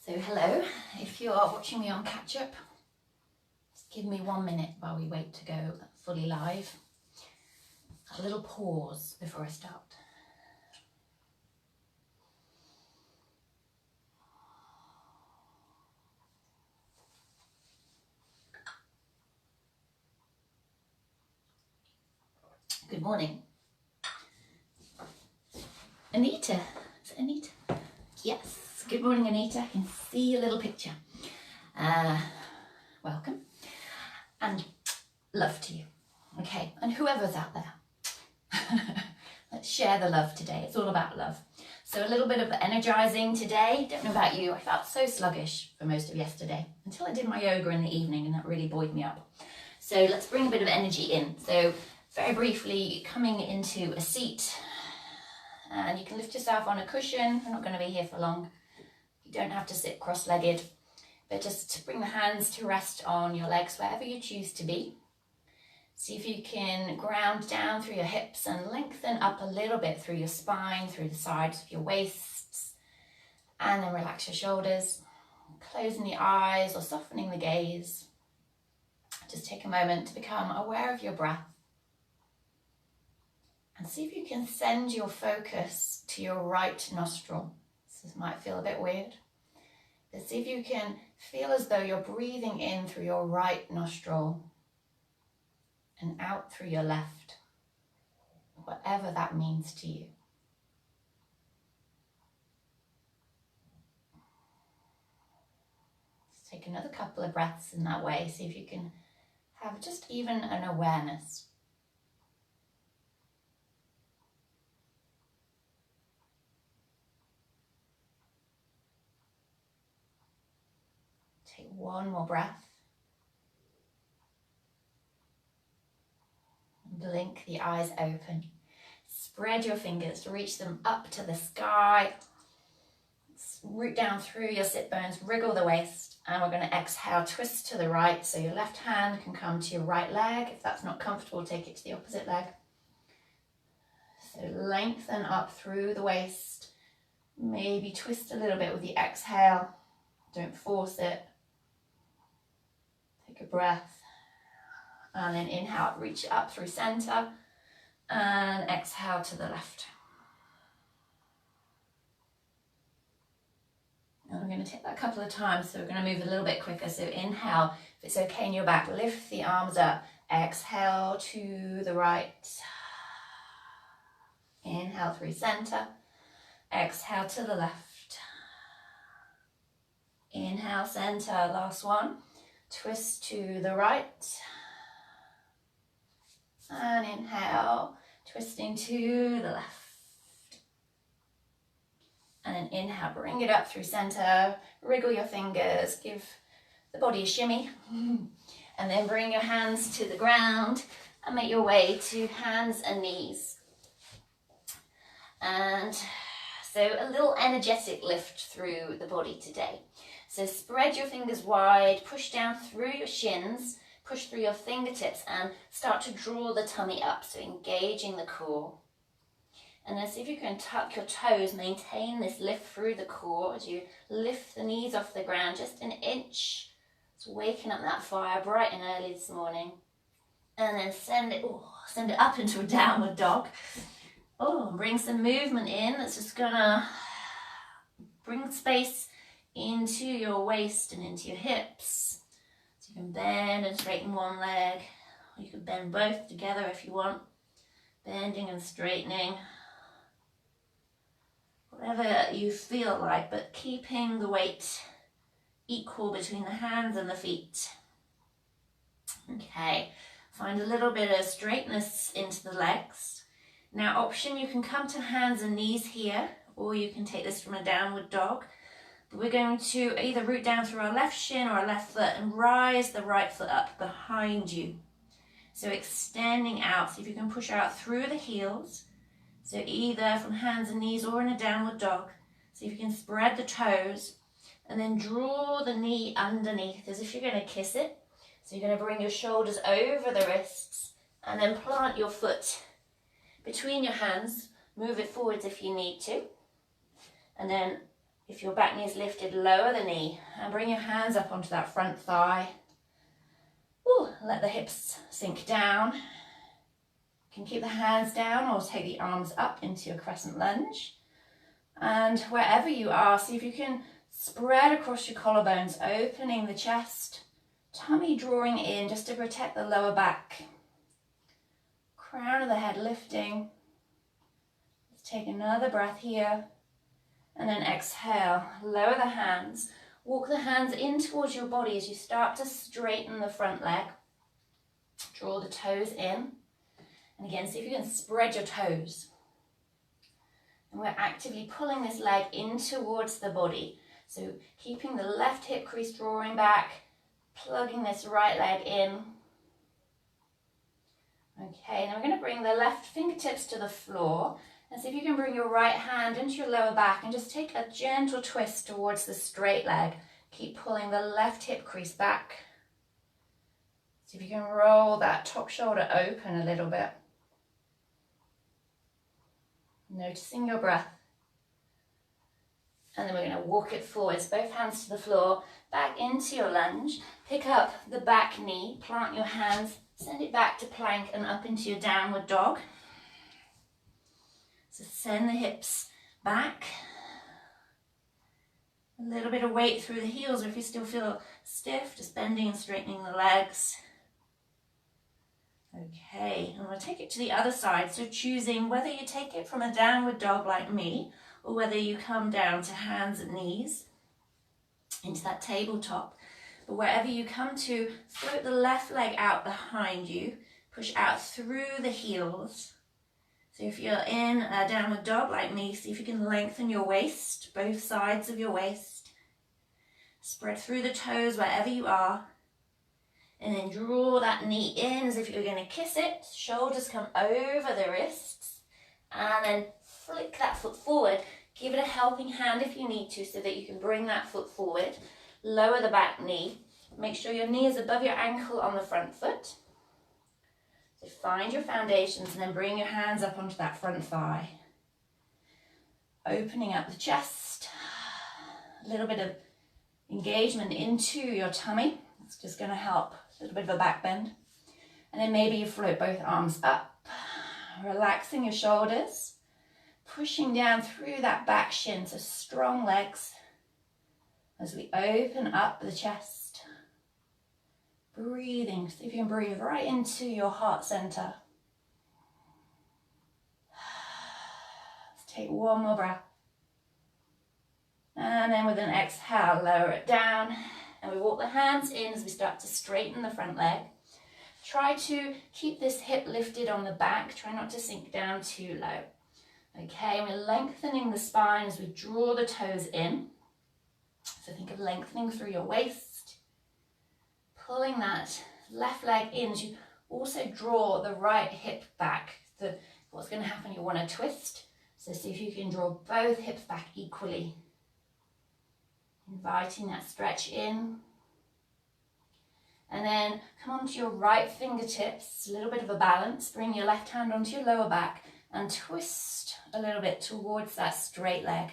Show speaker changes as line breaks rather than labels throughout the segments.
So hello, if you are watching me on catch up, just give me 1 minute while we wait to go fully live. A little pause before I start. Good morning. Anita, is it Anita? Yes, good morning Anita, I can see your little picture. Welcome and love to you. Okay, and whoever's out there, let's share the love today. It's all about love. So a little bit of energizing today. Don't know about you, I felt so sluggish for most of yesterday until I did my yoga in the evening and that really buoyed me up. So let's bring a bit of energy in. So very briefly, coming into a seat, and you can lift yourself on a cushion. We're not going to be here for long. You don't have to sit cross-legged, but just bring the hands to rest on your legs wherever you choose to be. See if you can ground down through your hips and lengthen up a little bit through your spine, through the sides of your waists, and then relax your shoulders, closing the eyes or softening the gaze. Just take a moment to become aware of your breath. And see if you can send your focus to your right nostril. This might feel a bit weird, but see if you can feel as though you're breathing in through your right nostril and out through your left, whatever that means to you. Let's take another couple of breaths in that way. See if you can have just even an awareness. Take one more breath. Blink the eyes open. Spread your fingers, reach them up to the sky. Root down through your sit bones, wriggle the waist, and we're going to exhale, twist to the right. So your left hand can come to your right leg. If that's not comfortable, take it to the opposite leg. So lengthen up through the waist. Maybe twist a little bit with the exhale. Don't force it. Take a breath. And then inhale, reach it up through center. And exhale to the left. And we're going to take that a couple of times, so we're going to move a little bit quicker. So inhale, if it's okay in your back, lift the arms up. Exhale to the right. Inhale through center. Exhale to the left. Inhale, center, last one. Twist to the right. And inhale, twisting to the left. And then inhale, bring it up through center, wriggle your fingers, give the body a shimmy. And then bring your hands to the ground and make your way to hands and knees. And so a little energetic lift through the body today. So spread your fingers wide, push down through your shins, push through your fingertips and start to draw the tummy up, so engaging the core. And then see if you can tuck your toes, maintain this lift through the core as you lift the knees off the ground just an inch. It's waking up that fire bright and early this morning. And then send it up into a downward dog. Bring some movement in. That's just gonna bring space into your waist and into your hips. So you can bend and straighten one leg, or you can bend both together if you want. Bending and straightening. Whatever you feel like, but keeping the weight equal between the hands and the feet. Okay, find a little bit of straightness into the legs. Now option, you can come to hands and knees here, or you can take this from a downward dog. But we're going to either root down through our left shin or our left foot and rise the right foot up behind you. So extending out, see if you can push out through the heels. So either from hands and knees or in a downward dog. See if you can spread the toes and then draw the knee underneath as if you're going to kiss it. So you're going to bring your shoulders over the wrists and then plant your foot between your hands. Move it forwards if you need to. And then If your back knee is lifted, lower the knee and bring your hands up onto that front thigh. Ooh, let the hips sink down. You can keep the hands down or take the arms up into your crescent lunge. And wherever you are, see if you can spread across your collarbones, opening the chest, tummy drawing in just to protect the lower back. Crown of the head lifting. Let's take another breath here. And then exhale, lower the hands. Walk the hands in towards your body as you start to straighten the front leg. Draw the toes in. And again, see if you can spread your toes. And we're actively pulling this leg in towards the body. So keeping the left hip crease drawing back, plugging this right leg in. Okay, now we're going to bring the left fingertips to the floor. And see if you can bring your right hand into your lower back and just take a gentle twist towards the straight leg. Keep pulling the left hip crease back. See if you can roll that top shoulder open a little bit. Noticing your breath. And then we're going to walk it forwards, both hands to the floor, back into your lunge. Pick up the back knee, plant your hands, send it back to plank and up into your downward dog. So send the hips back. A little bit of weight through the heels, or if you still feel stiff, just bending and straightening the legs. Okay, and we'll take it to the other side. So choosing whether you take it from a downward dog like me, or whether you come down to hands and knees into that tabletop. But wherever you come to, float the left leg out behind you, push out through the heels. So if you're in a downward dog like me, see if you can lengthen your waist, both sides of your waist. Spread through the toes wherever you are. And then draw that knee in as if you're going to kiss it. Shoulders come over the wrists. And then flick that foot forward. Give it a helping hand if you need to so that you can bring that foot forward. Lower the back knee. Make sure your knee is above your ankle on the front foot. So find your foundations and then bring your hands up onto that front thigh. Opening up the chest. A little bit of engagement into your tummy. It's just going to help. A little bit of a back bend. And then maybe you float both arms up. Relaxing your shoulders. Pushing down through that back shin. So strong legs. As we open up the chest. Breathing, see if you can breathe right into your heart center. Let's take one more breath. And then with an exhale, lower it down. And we walk the hands in as we start to straighten the front leg. Try to keep this hip lifted on the back. Try not to sink down too low. Okay, and we're lengthening the spine as we draw the toes in. So think of lengthening through your waist. Pulling that left leg in as you also draw the right hip back. What's going to happen, you want to twist. So see if you can draw both hips back equally. Inviting that stretch in. And then come onto your right fingertips, a little bit of a balance. Bring your left hand onto your lower back and twist a little bit towards that straight leg.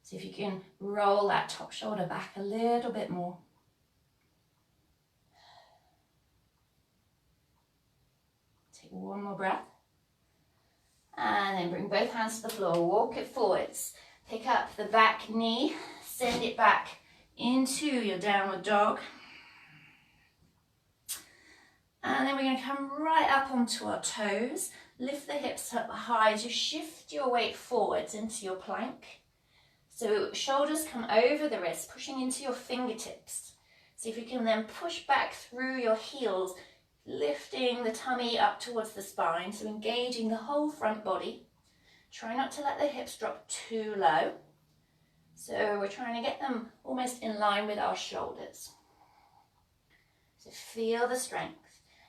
See if you can roll that top shoulder back a little bit more. Take one more breath. And then bring both hands to the floor, walk it forwards. Pick up the back knee, send it back into your downward dog. And then we're going to come right up onto our toes. Lift the hips up high as you shift your weight forwards into your plank. So shoulders come over the wrists, pushing into your fingertips. See if you can then push back through your heels, lifting the tummy up towards the spine, so engaging the whole front body. Try not to let the hips drop too low. So we're trying to get them almost in line with our shoulders. So feel the strength.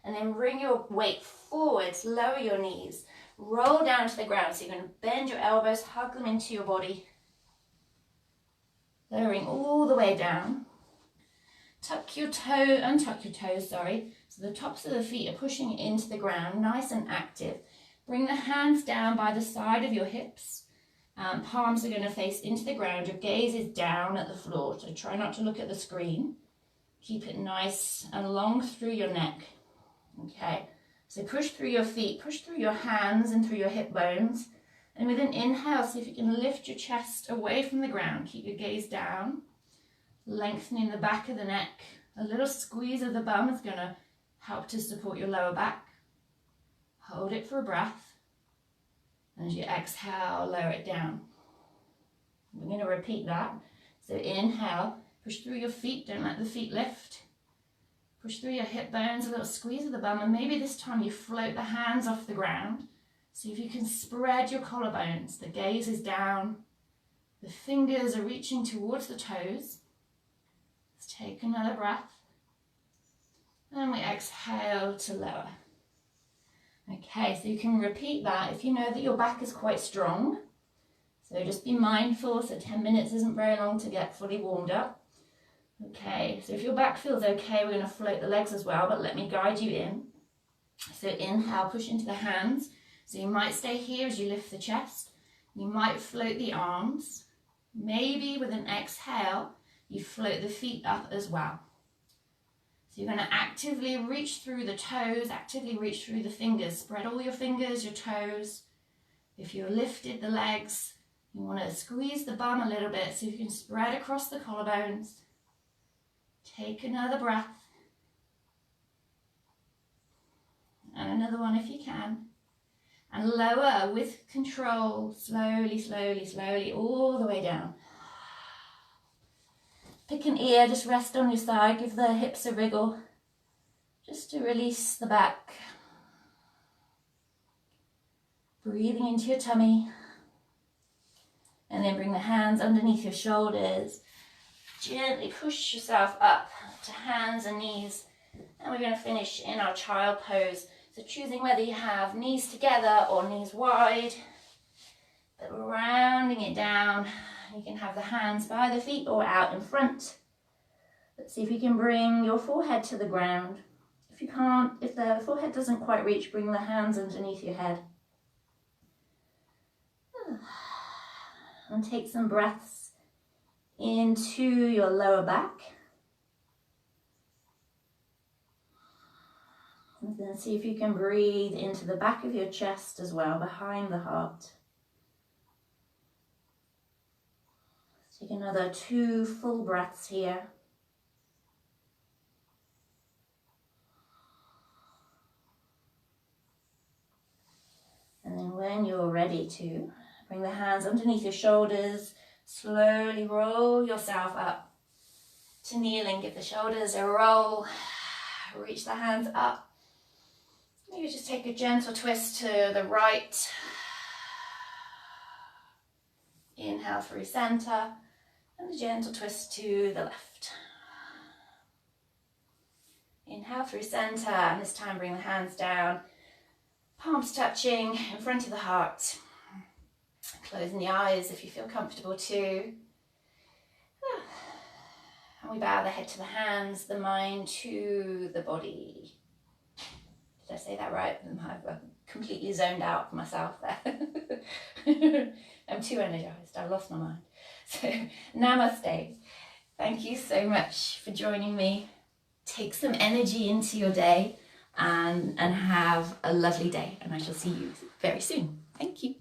And then bring your weight forwards, lower your knees, roll down to the ground. So you're going to bend your elbows, hug them into your body. Lowering all the way down. Untuck your toes, So the tops of the feet are pushing into the ground, nice and active. Bring the hands down by the side of your hips. Palms are going to face into the ground. Your gaze is down at the floor, so try not to look at the screen. Keep it nice and long through your neck. Okay, so push through your feet, push through your hands and through your hip bones. And with an inhale, see if you can lift your chest away from the ground. Keep your gaze down, lengthening the back of the neck. A little squeeze of the bum is going to help to support your lower back. Hold it for a breath. And as you exhale, lower it down. We're going to repeat that. So inhale, push through your feet, don't let the feet lift. Push through your hip bones, a little squeeze of the bum, and maybe this time you float the hands off the ground. See if you can spread your collarbones. The gaze is down. The fingers are reaching towards the toes. Let's take another breath. And we exhale to lower. Okay, so you can repeat that if you know that your back is quite strong. So just be mindful, so 10 minutes isn't very long to get fully warmed up. Okay, so if your back feels okay, we're going to float the legs as well, but let me guide you in. So inhale, push into the hands. So you might stay here as you lift the chest. You might float the arms. Maybe with an exhale, you float the feet up as well. So you're going to actively reach through the toes, actively reach through the fingers. Spread all your fingers, your toes. If you've lifted the legs, you want to squeeze the bum a little bit so you can spread across the collarbones. Take another breath. And another one if you can. And lower with control, slowly, slowly, slowly, all the way down. Pick an ear, just rest on your side, give the hips a wriggle, just to release the back. Breathing into your tummy. And then bring the hands underneath your shoulders. Gently push yourself up to hands and knees. And we're going to finish in our child pose. So choosing whether you have knees together or knees wide. But rounding it down. You can have the hands by the feet or out in front. Let's see if you can bring your forehead to the ground. If you can't, if the forehead doesn't quite reach, bring the hands underneath your head. And take some breaths into your lower back. And then see if you can breathe into the back of your chest as well, behind the heart. Take another 2 full breaths here. And then when you're ready to, bring the hands underneath your shoulders. Slowly roll yourself up to kneeling. Give the shoulders a roll. Reach the hands up. Maybe just take a gentle twist to the right. Inhale through center. And a gentle twist to the left. Inhale through center, and this time bring the hands down, palms touching in front of the heart. Closing the eyes if you feel comfortable too. And we bow the head to the hands, the mind to the body. Did I say that right? I've completely zoned out myself there. I'm too energized, I've lost my mind. So, namaste. Thank you so much for joining me. Take some energy into your day and have a lovely day. And I shall see you very soon. Thank you.